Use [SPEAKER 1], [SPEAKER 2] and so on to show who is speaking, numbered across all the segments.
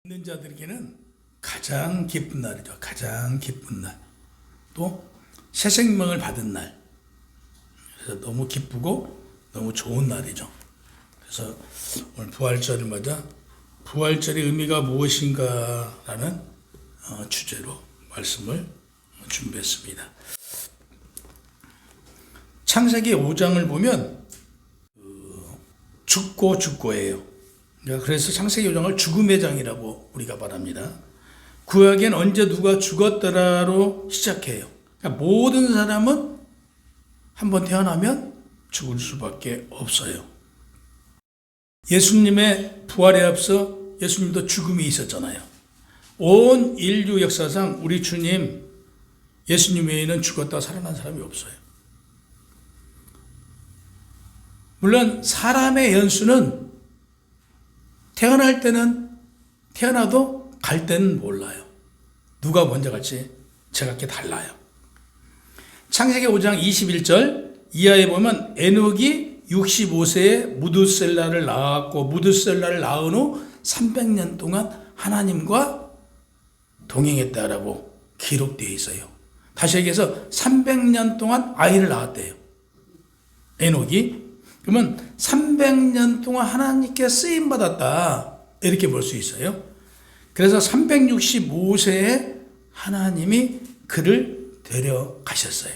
[SPEAKER 1] 믿는 자들에게는 가장 기쁜 날이죠. 가장 기쁜 날. 또 새 생명을 받은 날. 그래서 너무 기쁘고 너무 좋은 날이죠. 그래서 오늘 부활절을 맞아 부활절의 의미가 무엇인가라는 주제로 말씀을 준비했습니다. 창세기 5장을 보면 죽고예요. 그래서 창세기 5장을 죽음의 장이라고 우리가 말합니다. 구약엔 언제 누가 죽었더라로 시작해요. 그러니까 모든 사람은 한번 태어나면 죽을 수밖에 없어요. 예수님의 부활에 앞서 예수님도 죽음이 있었잖아요. 온 인류 역사상 우리 주님 예수님 외에는 죽었다 살아난 사람이 없어요. 물론 사람의 연수는 태어날 때는 태어나도 갈 때는 몰라요. 누가 먼저 갈지 제각기 달라요. 창세기 5장 21절 이하에 보면 에녹이 65세에 무두셀라를 낳았고 무두셀라를 낳은 후 300년 동안 하나님과 동행했다라고 기록되어 있어요. 다시 얘기해서 300년 동안 아이를 낳았대요. 에녹이. 그러면 300년 동안 하나님께 쓰임받았다. 이렇게 볼 수 있어요. 그래서 365세에 하나님이 그를 데려가셨어요.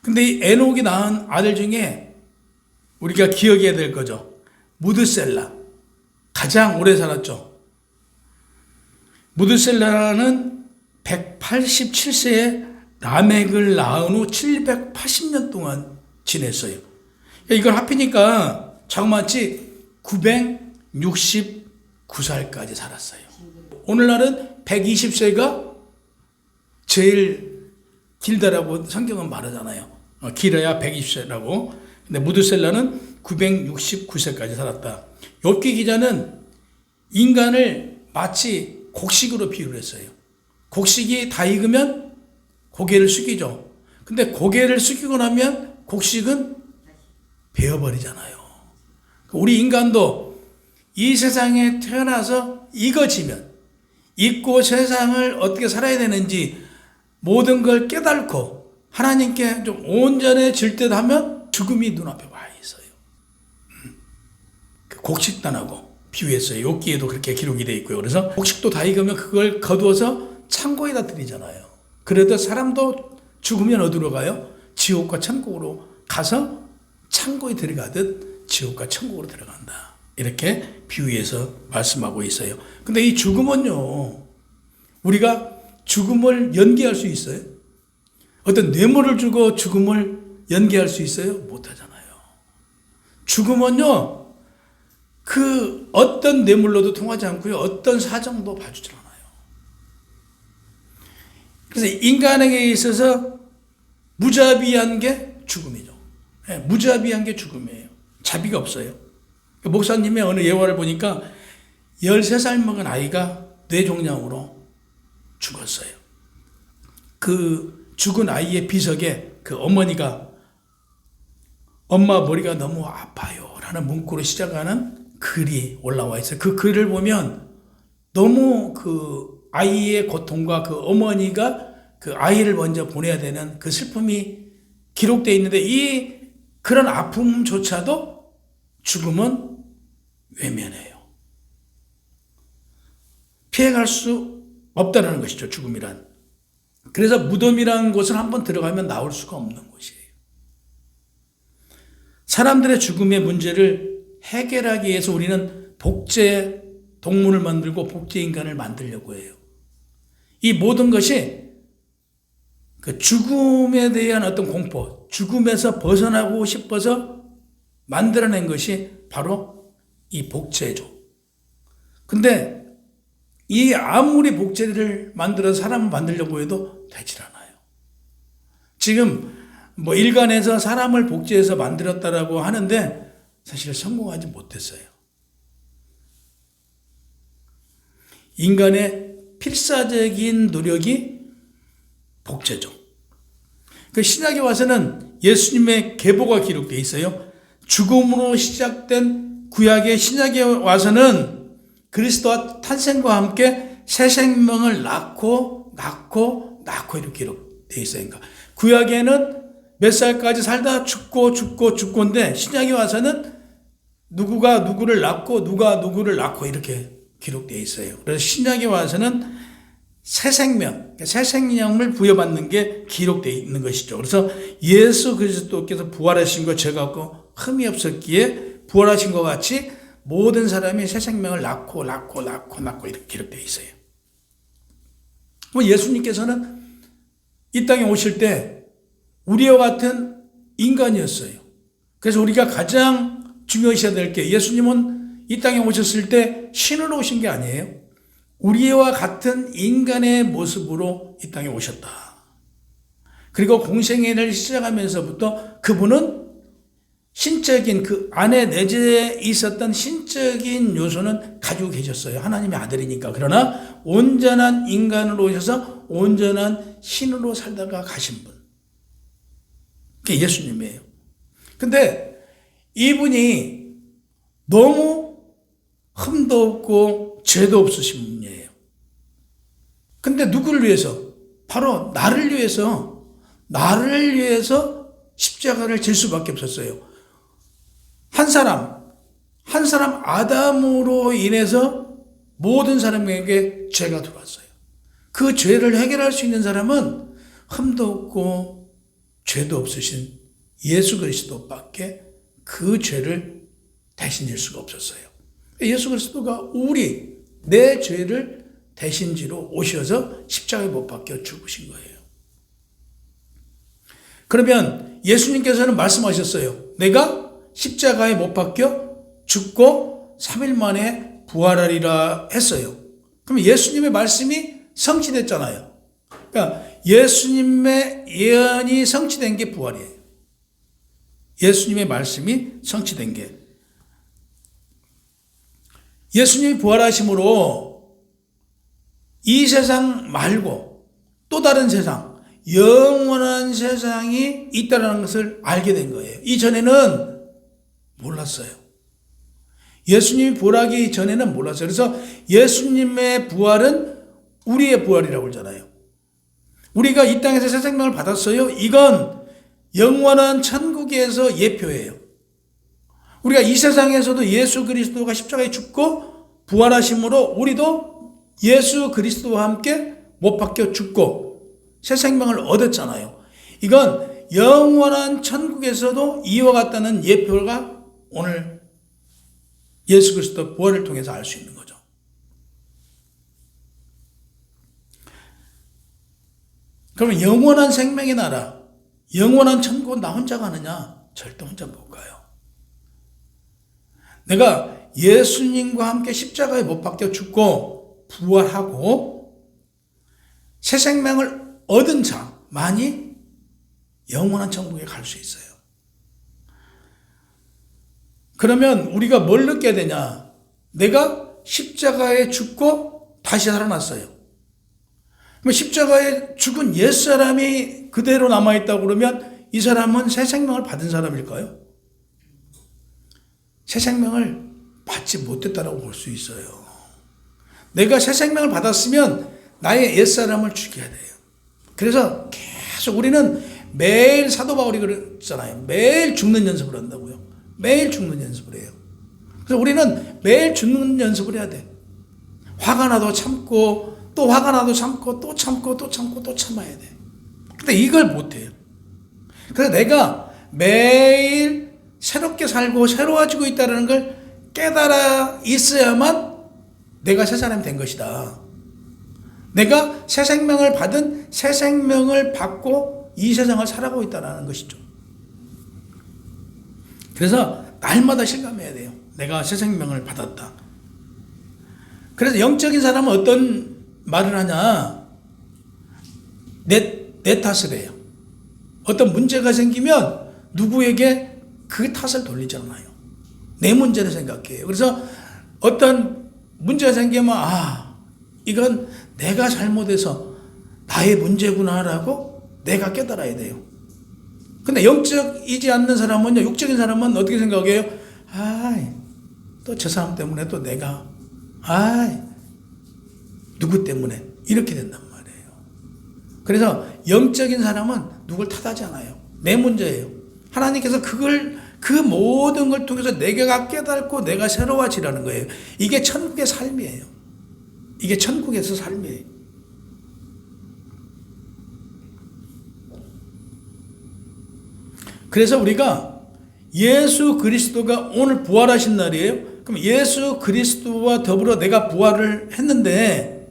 [SPEAKER 1] 근데 이 에녹이 낳은 아들 중에 우리가 기억해야 될 거죠. 무드셀라. 가장 오래 살았죠. 무드셀라는 187세에 라멕을 낳은 후 780년 동안 지냈어요. 이걸 합히니까 자그마치 969살까지 살았어요. 오늘날은 120세가 제일 길다라고 성경은 말하잖아요. 길어야 120세라고. 근데 무드셀라는 969세까지 살았다. 욥기 기자는 인간을 마치 곡식으로 비유를 했어요. 곡식이 다 익으면 고개를 숙이죠. 근데 고개를 숙이고 나면 곡식은 베어버리잖아요. 우리 인간도 이 세상에 태어나서 익어지면 잊고 세상을 어떻게 살아야 되는지 모든 걸 깨닫고 하나님께 좀 온전해질 듯 하면 죽음이 눈앞에 와 있어요. 곡식단하고 비유했어요. 욥기에도 그렇게 기록이 되어 있고요. 그래서 곡식도 다 익으면 그걸 거두어서 창고에다 드리잖아요. 그래도 사람도 죽으면 어디로 가요? 지옥과 천국으로 가서 창고에 들어가듯 지옥과 천국으로 들어간다. 이렇게 비유해서 말씀하고 있어요. 근데 이 죽음은요, 우리가 죽음을 연기할 수 있어요? 어떤 뇌물을 주고 죽음을 연기할 수 있어요? 못하잖아요. 죽음은요, 그 어떤 뇌물로도 통하지 않고요, 어떤 사정도 봐주지 않아요. 그래서 인간에게 있어서 무자비한 게 죽음이죠. 네, 무자비한 게 죽음이에요. 자비가 없어요. 목사님의 어느 예화를 보니까 13살 먹은 아이가 뇌종양으로 죽었어요. 그 죽은 아이의 비석에 그 어머니가 엄마 머리가 너무 아파요 라는 문구로 시작하는 글이 올라와 있어요. 그 글을 보면 너무 그 아이의 고통과 그 어머니가 그 아이를 먼저 보내야 되는 그 슬픔이 기록되어 있는데 이 그런 아픔조차도 죽음은 외면해요. 피해갈 수 없다는 것이죠. 죽음이란. 그래서 무덤이라는 곳을 한번 들어가면 나올 수가 없는 곳이에요. 사람들의 죽음의 문제를 해결하기 위해서 우리는 복제 동물을 만들고 복제 인간을 만들려고 해요. 이 모든 것이 그 죽음에 대한 어떤 공포, 죽음에서 벗어나고 싶어서 만들어낸 것이 바로 이 복제죠. 근데 이 아무리 복제를 만들어서 사람을 만들려고 해도 되질 않아요. 지금 뭐 일간에서 사람을 복제해서 만들었다라고 하는데 사실 성공하지 못했어요. 인간의 필사적인 노력이 복제죠. 그 신약에 와서는 예수님의 계보가 기록되어 있어요. 죽음으로 시작된 구약의 신약에 와서는 그리스도와 탄생과 함께 새 생명을 낳고 이렇게 기록되어 있어요. 그러니까 구약에는 몇 살까지 살다 죽고인데 신약에 와서는 누구가 누구를 낳고 누가 누구를 낳고 이렇게 기록되어 있어요. 그래서 신약에 와서는 새 생명을 부여받는 게 기록되어 있는 것이죠. 그래서 예수 그리스도께서 부활하신 것 죄가 없고 흠이 없었기에 부활하신 것 같이 모든 사람이 새 생명을 낳고 이렇게 기록되어 있어요. 예수님께서는 이 땅에 오실 때 우리와 같은 인간이었어요. 그래서 우리가 가장 중요시해야 될 게 예수님은 이 땅에 오셨을 때 신으로 오신 게 아니에요. 우리와 같은 인간의 모습으로 이 땅에 오셨다. 그리고 공생애를 시작하면서부터 그분은 신적인 그 안에 내재해 있었던 신적인 요소는 가지고 계셨어요. 하나님의 아들이니까. 그러나 온전한 인간으로 오셔서 온전한 신으로 살다가 가신 분. 그게 예수님이에요. 근데 이분이 너무 흠도 없고 죄도 없으신 분이에요. 근데 누구를 위해서? 바로 나를 위해서 십자가를 질 수밖에 없었어요. 한 사람 아담으로 인해서 모든 사람에게 죄가 들어왔어요. 그 죄를 해결할 수 있는 사람은 흠도 없고 죄도 없으신 예수 그리스도밖에 그 죄를 대신 질 수가 없었어요. 예수 그리스도가 내 죄를 대신 지러 오셔서 십자가에 못 박혀 죽으신 거예요. 그러면 예수님께서는 말씀하셨어요. 내가 십자가에 못 박혀 죽고 3일 만에 부활하리라 했어요. 그럼 예수님의 말씀이 성취됐잖아요. 그러니까 예수님의 예언이 성취된 게 부활이에요. 예수님의 말씀이 성취된 게. 예수님이 부활하심으로 이 세상 말고 또 다른 세상, 영원한 세상이 있다는 것을 알게 된 거예요. 이전에는 몰랐어요. 예수님이 부활하기 전에는 몰랐어요. 그래서 예수님의 부활은 우리의 부활이라고 그러잖아요. 우리가 이 땅에서 새 생명을 받았어요. 이건 영원한 천국에서 예표예요. 우리가 이 세상에서도 예수 그리스도가 십자가에 죽고 부활하심으로 우리도 예수 그리스도와 함께 못 박혀 죽고 새 생명을 얻었잖아요. 이건 영원한 천국에서도 이와 같다는 예표가 오늘 예수 그리스도 부활을 통해서 알 수 있는 거죠. 그러면 영원한 생명의 나라, 영원한 천국은 나 혼자 가느냐? 절대 혼자 못 가요. 내가 예수님과 함께 십자가에 못 박혀 죽고 부활하고 새 생명을 얻은 자만이 영원한 천국에 갈 수 있어요. 그러면 우리가 뭘 느껴야 되냐? 내가 십자가에 죽고 다시 살아났어요. 그럼 십자가에 죽은 옛사람이 그대로 남아있다고 그러면 이 사람은 새 생명을 받은 사람일까요? 새 생명을 받지 못했다라고 볼 수 있어요. 내가 새 생명을 받았으면 나의 옛사람을 죽여야 돼요. 그래서 계속 우리는 매일 사도 바울이 그랬잖아요. 매일 죽는 연습을 한다고요. 매일 죽는 연습을 해요. 그래서 우리는 매일 죽는 연습을 해야 돼. 화가 나도 참고 또 화가 나도 참고 또 참고 또 참고 또 참아야 돼. 근데 이걸 못해요. 그래서 내가 매일 새롭게 살고 새로워지고 있다는 걸 깨달아 있어야만 내가 새 사람이 된 것이다. 내가 새 생명을 받은 새 생명을 받고 이 세상을 살아가고 있다는 것이죠. 그래서 날마다 실감해야 돼요. 내가 새 생명을 받았다. 그래서 영적인 사람은 어떤 말을 하냐? 내 탓을 해요. 어떤 문제가 생기면 누구에게 그 탓을 돌리잖아요. 내 문제를 생각해요. 그래서 어떤 문제가 생기면 이건 내가 잘못해서 나의 문제구나라고 내가 깨달아야 돼요. 근데 영적이지 않는 사람은요, 육적인 사람은 어떻게 생각해요? 또 저 사람 때문에 또 내가 누구 때문에 이렇게 된단 말이에요. 그래서 영적인 사람은 누굴 탓하지 않아요. 내 문제예요. 하나님께서 그 모든 걸 통해서 내가 깨닫고 내가 새로워지라는 거예요. 이게 천국의 삶이에요. 이게 천국에서 삶이에요. 그래서 우리가 예수 그리스도가 오늘 부활하신 날이에요. 그럼 예수 그리스도와 더불어 내가 부활을 했는데,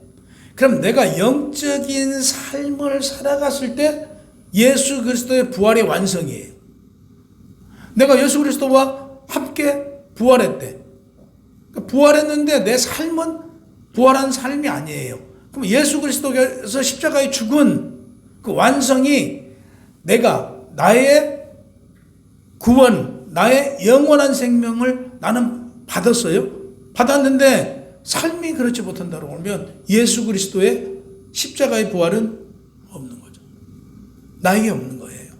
[SPEAKER 1] 그럼 내가 영적인 삶을 살아갔을 때 예수 그리스도의 부활의 완성이에요. 내가 예수 그리스도와 함께 부활했대. 부활했는데 내 삶은 부활한 삶이 아니에요. 그럼 예수 그리스도께서 십자가에 죽은 그 완성이 나의 구원, 나의 영원한 생명을 나는 받았어요. 받았는데 삶이 그렇지 못한다고 하면 예수 그리스도의 십자가의 부활은 없는 거죠. 나에게 없는 거예요.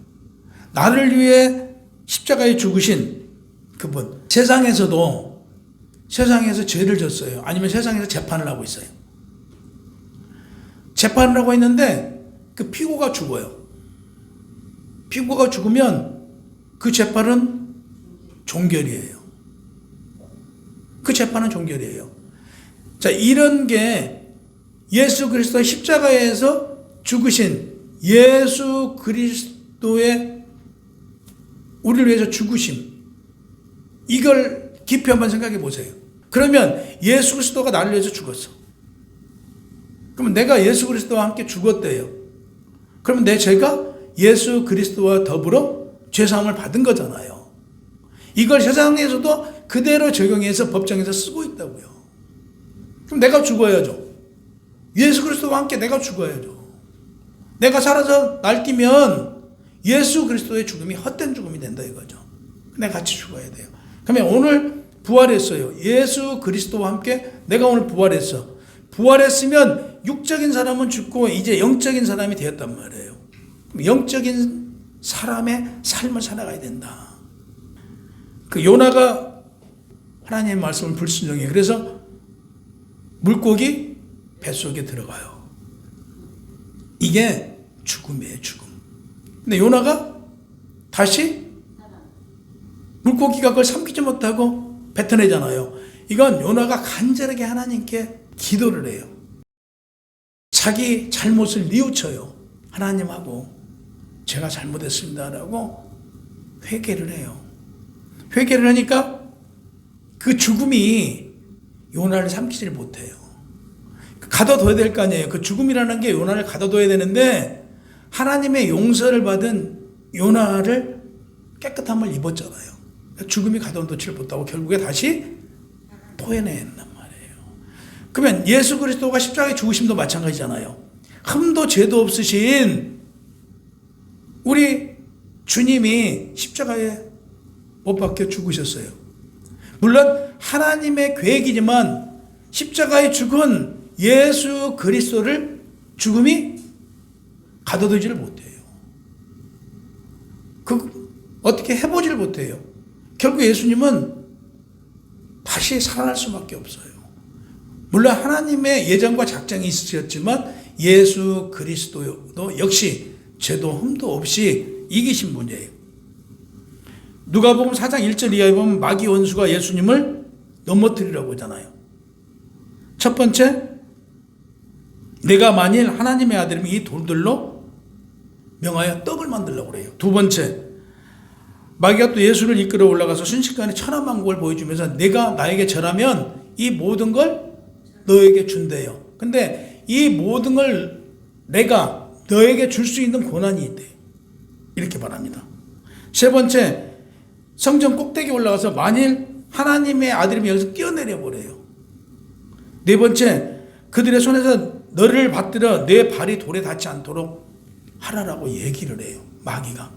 [SPEAKER 1] 나를 위해 십자가에 죽으신 그분, 세상에서 죄를 졌어요. 아니면 세상에서 재판을 하고 있어요. 재판을 하고 있는데 그 피고가 죽어요. 피고가 죽으면 그 재판은 종결이에요. 그 재판은 종결이에요. 자, 이런 게 예수 그리스도의 십자가에서 죽으신 예수 그리스도의 우리를 위해서 죽으심, 이걸 깊이 한번 생각해 보세요. 그러면 예수 그리스도가 나를 위해서 죽었어. 그러면 내가 예수 그리스도와 함께 죽었대요. 그러면 내 죄가 예수 그리스도와 더불어 죄사함을 받은 거잖아요. 이걸 세상에서도 그대로 적용해서 법정에서 쓰고 있다고요. 그럼 내가 죽어야죠. 예수 그리스도와 함께 내가 죽어야죠. 내가 살아서 날뛰면 예수 그리스도의 죽음이 헛된 죽음이 된다 이거죠. 내가 같이 죽어야 돼요. 그러면 오늘 부활했어요. 예수 그리스도와 함께 내가 오늘 부활했어. 부활했으면 육적인 사람은 죽고 이제 영적인 사람이 되었단 말이에요. 영적인 사람의 삶을 살아가야 된다. 그 요나가 하나님의 말씀을 불순종해요. 그래서 물고기 뱃속에 들어가요. 이게 죽음이에요, 죽음. 근데 요나가 다시 물고기가 그걸 삼키지 못하고 뱉어내잖아요. 이건 요나가 간절하게 하나님께 기도를 해요. 자기 잘못을 뉘우쳐요. 하나님하고 제가 잘못했습니다라고 회개를 해요. 회개를 하니까 그 죽음이 요나를 삼키지를 못해요. 가둬둬야 될 거 아니에요. 그 죽음이라는 게 요나를 가둬둬야 되는데 하나님의 용서를 받은 요나를 깨끗함을 입었잖아요. 죽음이 가둬놓지를 못하고 결국에 다시 토해낸단 말이에요. 그러면 예수 그리스도가 십자가에 죽으심도 마찬가지잖아요. 흠도 죄도 없으신 우리 주님이 십자가에 못 박혀 죽으셨어요. 물론 하나님의 계획이지만 십자가에 죽은 예수 그리스도를 죽음이 가둬두지를 못해요. 어떻게 해보지를 못해요. 결국 예수님은 다시 살아날 수밖에 없어요. 물론 하나님의 예정과 작정이 있으셨지만 예수 그리스도도 역시 죄도 흠도 없이 이기신 분이에요. 누가복음 4장 1절 이하에 보면 마귀 원수가 예수님을 넘어뜨리려고 하잖아요. 첫 번째, 내가 만일 하나님의 아들이면 이 돌들로 명하여 떡을 만들려고 그래요. 두 번째, 마귀가 또 예수를 이끌어 올라가서 순식간에 천하만국을 보여주면서 내가 나에게 절하면 이 모든 걸 너에게 준대요. 근데 이 모든 걸 내가 너에게 줄 수 있는 권한이 있대. 이렇게 말합니다. 세 번째, 성전 꼭대기에 올라가서 만일 하나님의 아들이면 여기서 뛰어내려 버려요. 네 번째, 그들의 손에서 너를 받들어 내 발이 돌에 닿지 않도록 하라라고 얘기를 해요. 마귀가.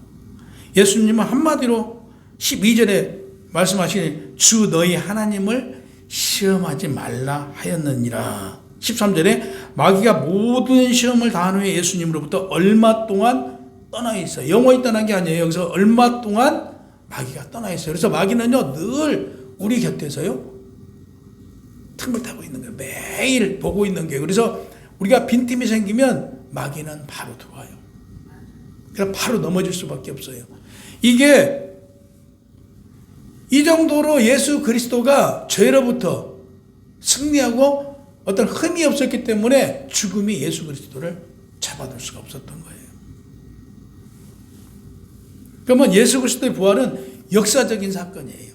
[SPEAKER 1] 예수님은 한마디로 12절에 말씀하시니 주 너희 하나님을 시험하지 말라 하였느니라. 13절에 마귀가 모든 시험을 다한 후에 예수님으로부터 얼마 동안 떠나 있어요. 영원히 떠난 게 아니에요. 여기서 얼마 동안 마귀가 떠나 있어요. 그래서 마귀는요 늘 우리 곁에서요 틈을 타고 있는 거예요. 매일 보고 있는 거예요. 그래서 우리가 빈틈이 생기면 마귀는 바로 들어와요. 그래서 바로 넘어질 수밖에 없어요. 이게 이 정도로 예수 그리스도가 죄로부터 승리하고 어떤 흠이 없었기 때문에 죽음이 예수 그리스도를 잡아둘 수가 없었던 거예요. 그러면 예수 그리스도의 부활은 역사적인 사건이에요.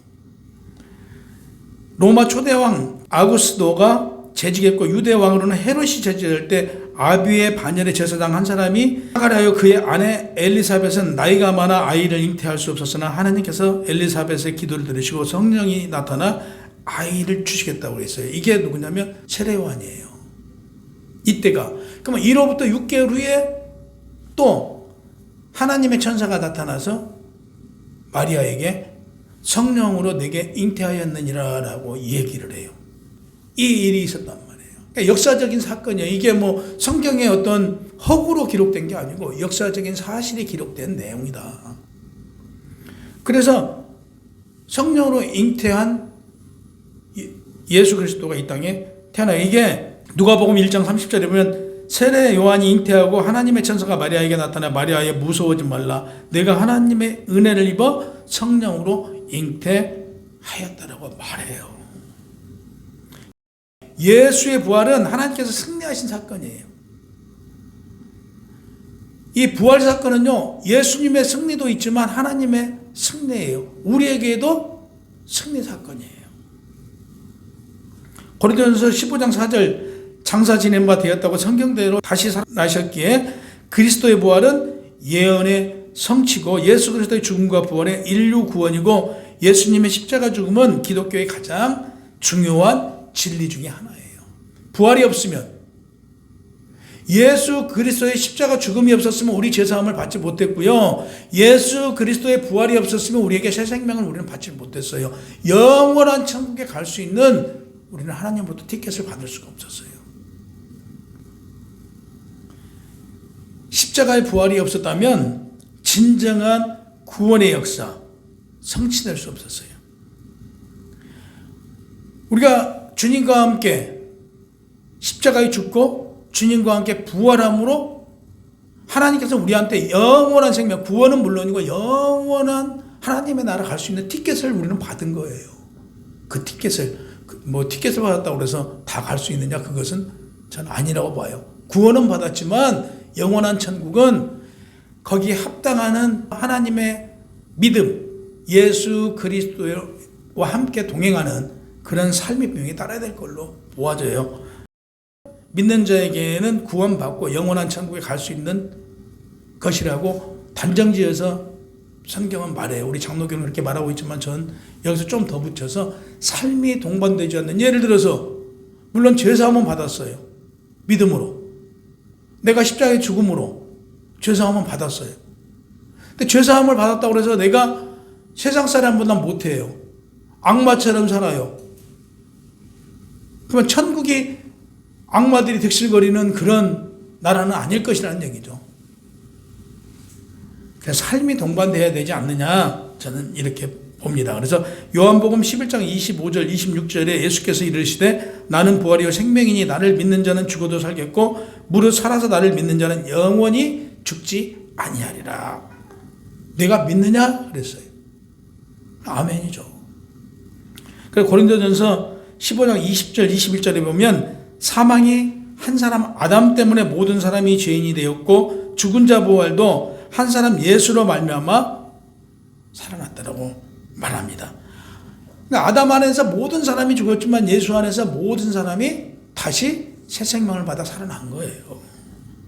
[SPEAKER 1] 로마 초대왕 아구스도가 재직했고 유대 왕으로는 헤롯이 재직할 때 아비의 반열의 제사장 한 사람이 사가랴여 그의 아내 엘리사벳은 나이가 많아 아이를 잉태할 수 없었으나 하나님께서 엘리사벳의 기도를 들으시고 성령이 나타나 아이를 주시겠다고 했어요. 이게 누구냐면 세례 요한이에요. 이때가. 그러면 이로부터 6개월 후에 또 하나님의 천사가 나타나서 마리아에게 성령으로 내게 잉태하였느니라 라고 얘기를 해요. 이 일이 있었단 말이에요. 그러니까 역사적인 사건이에요. 이게 뭐 성경의 어떤 허구로 기록된 게 아니고 역사적인 사실이 기록된 내용이다. 그래서 성령으로 잉태한 예수 그리스도가 이 땅에 태어나요. 이게 누가복음 1장 30절에 보면 세례 요한이 잉태하고 하나님의 천사가 마리아에게 나타나 마리아에 무서워하지 말라. 내가 하나님의 은혜를 입어 성령으로 잉태하였다라고 말해요. 예수의 부활은 하나님께서 승리하신 사건이에요. 이 부활 사건은요, 예수님의 승리도 있지만 하나님의 승리예요. 우리에게도 승리 사건이에요. 고린도전서 15장 4절 장사 지낸 바 되었다고 성경대로 다시 살아나셨기에 그리스도의 부활은 예언의 성취고 예수 그리스도의 죽음과 부활의 인류 구원이고 예수님의 십자가 죽음은 기독교의 가장 중요한 진리 중에 하나예요. 부활이 없으면 예수 그리스도의 십자가 죽음이 없었으면 우리 죄사함을 받지 못했고요. 예수 그리스도의 부활이 없었으면 우리에게 새 생명을 우리는 받지 못했어요. 영원한 천국에 갈 수 있는 우리는 하나님으로부터 티켓을 받을 수가 없었어요. 십자가의 부활이 없었다면 진정한 구원의 역사 성취될 수 없었어요. 우리가 주님과 함께 십자가에 죽고 주님과 함께 부활함으로 하나님께서 우리한테 영원한 생명, 구원은 물론이고 영원한 하나님의 나라 갈 수 있는 티켓을 우리는 받은 거예요. 그 티켓을 티켓을 받았다고 해서 다 갈 수 있느냐? 그것은 전 아니라고 봐요. 구원은 받았지만 영원한 천국은 거기에 합당하는 하나님의 믿음, 예수 그리스도와 함께 동행하는 그런 삶의 비용이 따라야 될 걸로 보아져요. 믿는 자에게는 구원받고 영원한 천국에 갈 수 있는 것이라고 단정지어서 성경은 말해요. 우리 장로교는 그렇게 말하고 있지만 전 여기서 좀 더 붙여서 삶이 동반되지 않는, 예를 들어서 물론 죄사함은 받았어요. 믿음으로. 내가 십자가의 죽음으로 죄사함은 받았어요. 근데 죄사함을 받았다고 해서 내가 세상 사람보다 못해요. 악마처럼 살아요. 그러면 천국이 악마들이 득실거리는 그런 나라는 아닐 것이라는 얘기죠. 그래서 삶이 동반돼야 되지 않느냐, 저는 이렇게 봅니다. 그래서 요한복음 11장 25절 26절에 예수께서 이르시되 나는 부활이요 생명이니 나를 믿는 자는 죽어도 살겠고 무릇 살아서 나를 믿는 자는 영원히 죽지 아니하리라. 내가 믿느냐? 그랬어요. 아멘이죠. 그래서 고린도전서 15장 20절 21절에 보면 사망이 한 사람 아담 때문에 모든 사람이 죄인이 되었고 죽은 자 부활도 한 사람 예수로 말미암아 살아났다라고 말합니다. 그러니까 아담 안에서 모든 사람이 죽었지만 예수 안에서 모든 사람이 다시 새 생명을 받아 살아난 거예요.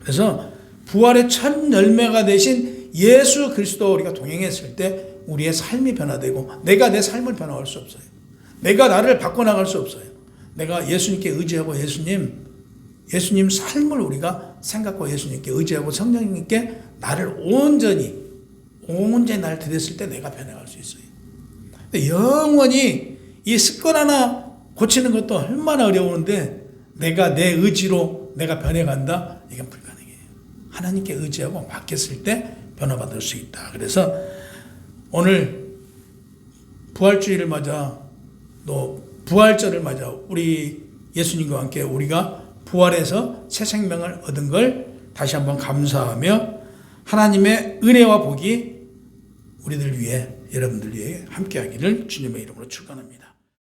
[SPEAKER 1] 그래서 부활의 첫 열매가 되신 예수 그리스도와 우리가 동행했을 때 우리의 삶이 변화되고 내가 내 삶을 변화할 수 없어요. 내가 나를 바꿔나갈 수 없어요. 내가 예수님께 의지하고 예수님 삶을 우리가 생각하고 예수님께 의지하고 성령님께 나를 온전히 나를 드렸을 때 내가 변해갈 수 있어요. 근데 영원히 이 습관 하나 고치는 것도 얼마나 어려운데 내가 내 의지로 내가 변해간다? 이건 불가능해요. 하나님께 의지하고 맡겼을 때 변화받을 수 있다. 그래서 오늘 부활주의를 맞아 또 부활절을 맞아 우리 예수님과 함께 우리가 부활해서 새 생명을 얻은 걸 다시 한번 감사하며 하나님의 은혜와 복이 우리들 위해, 여러분들 위해 함께하기를 주님의 이름으로 축원합니다.